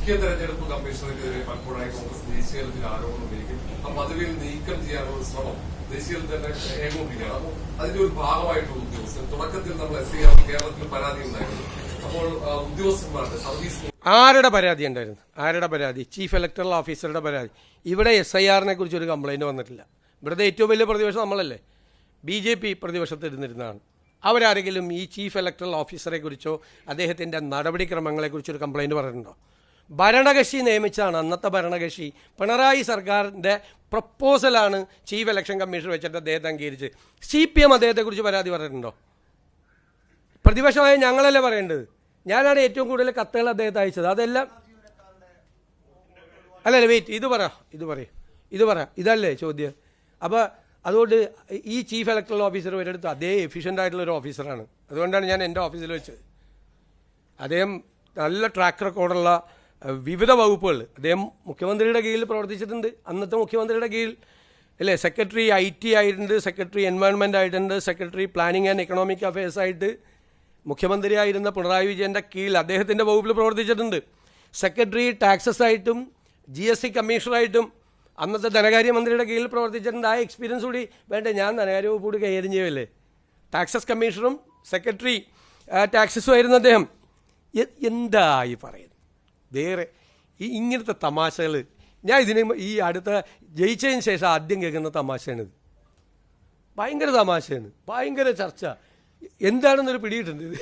മുഖ്യ തെരഞ്ഞെടുപ്പ് കമ്മീഷണർക്കെതിരെ പലപ്പോഴായി കോൺഗ്രസ് ദേശീയ തലത്തിൽ ആരോപണം ഉന്നയിക്കും. ആ പദവിയിൽ നീക്കം ചെയ്യാനുള്ള ശ്രമം ദേശീയ തന്നെ ഏകോപിക്കുകയാണ്. അപ്പോൾ അതിന്റെ ഒരു ഭാഗമായിട്ടുള്ള ഉദ്യോഗസ്ഥർ തുടക്കത്തിൽ നമ്മൾ SIR കേരളത്തിൽ പരാതി ഉണ്ടായിരുന്നു. അപ്പോൾ ഉദ്യോഗസ്ഥന്മാരുടെ സർവീസ് ആരുടെ പരാതി ഉണ്ടായിരുന്നു? ആരുടെ പരാതി? ചീഫ് ഇലക്ടറൽ ഓഫീസറുടെ പരാതി. ഇവിടെ SIR-നെ കുറിച്ച് ഒരു കംപ്ലൈന്റ് വന്നിട്ടില്ല. ഇവിടുത്തെ ഏറ്റവും വലിയ പ്രതിപക്ഷം നമ്മളല്ലേ, BJP പ്രതിപക്ഷത്ത് ഇരുന്നിരുന്നതാണ്. അവരാരെങ്കിലും ഈ ചീഫ് ഇലക്ടറൽ ഓഫീസറെ കുറിച്ചോ അദ്ദേഹത്തിൻ്റെ നടപടിക്രമങ്ങളെക്കുറിച്ചോ ഒരു കംപ്ലൈൻറ്റ് പറഞ്ഞിട്ടുണ്ടോ? ഭരണകക്ഷി നിയമിച്ചാണ്, അന്നത്തെ ഭരണകക്ഷി പിണറായി സർക്കാരിൻ്റെ പ്രപ്പോസലാണ് ചീഫ് ഇലക്ഷൻ കമ്മീഷൻ വെച്ചിട്ട് അദ്ദേഹത്തെ അംഗീകരിച്ച്. CPM അദ്ദേഹത്തെക്കുറിച്ച് പരാതി പറഞ്ഞിട്ടുണ്ടോ? പ്രതിപക്ഷമായ ഞങ്ങളല്ലേ പറയേണ്ടത്. ഞാനാണ് ഏറ്റവും കൂടുതൽ കത്തുകൾ അദ്ദേഹത്തെ അയച്ചത്. അതെല്ലാം അല്ലല്ലേ, വെയിറ്റ്, ഇത് പറ ഇതല്ലേ ചോദ്യം. അപ്പോൾ അതുകൊണ്ട് ഈ ചീഫ് ഇലക്ടറൽ ഓഫീസർ ഒരിടത്ത് അതേ എഫിഷ്യൻ്റ് ആയിട്ടുള്ളൊരു ഓഫീസറാണ്. അതുകൊണ്ടാണ് ഞാൻ എൻ്റെ ഓഫീസിൽ വെച്ചത്. അദ്ദേഹം നല്ല ട്രാക്ക് റെക്കോർഡുള്ള വിവിധ വകുപ്പുകൾ അദ്ദേഹം മുഖ്യമന്ത്രിയുടെ കീഴിൽ പ്രവർത്തിച്ചിട്ടുണ്ട്. അന്നത്തെ മുഖ്യമന്ത്രിയുടെ കീഴിൽ അല്ലേ, സെക്രട്ടറി IT ആയിട്ടുണ്ട്, സെക്രട്ടറി എൻവയോൺമെൻറ്റ് ആയിട്ടുണ്ട്, secretary planning and economic affairs ആയിട്ട് മുഖ്യമന്ത്രിയായിരുന്ന പിണറായി വിജയൻ്റെ കീഴിൽ അദ്ദേഹത്തിൻ്റെ വകുപ്പിൽ പ്രവർത്തിച്ചിട്ടുണ്ട്. സെക്രട്ടറി ടാക്സസ് ആയിട്ടും GST കമ്മീഷണറായിട്ടും അന്നത്തെ ധനകാര്യമന്ത്രിയുടെ കീഴിൽ പ്രവർത്തിച്ചിട്ടുണ്ട്. ആ എക്സ്പീരിയൻസ് കൂടി വേണ്ടേ? ഞാൻ ധനകാര്യ വകുപ്പ് കൂടി കൈകാര്യം ചെയ്യുമല്ലേ. ടാക്സസ് കമ്മീഷണറും സെക്രട്ടറി ടാക്സസും ആയിരുന്നു അദ്ദേഹം. എന്തായി പറയുന്നത്? വേറെ ഇങ്ങനത്തെ തമാശകൾ ഞാൻ ഈ അടുത്ത ജയിച്ചതിന് ശേഷം ആദ്യം കേൾക്കുന്ന തമാശയാണിത്. ഭയങ്കര തമാശയാണ്, ഭയങ്കര ചർച്ച. എന്താണെന്നൊരു പിടിയിട്ടുണ്ട് ഇത്.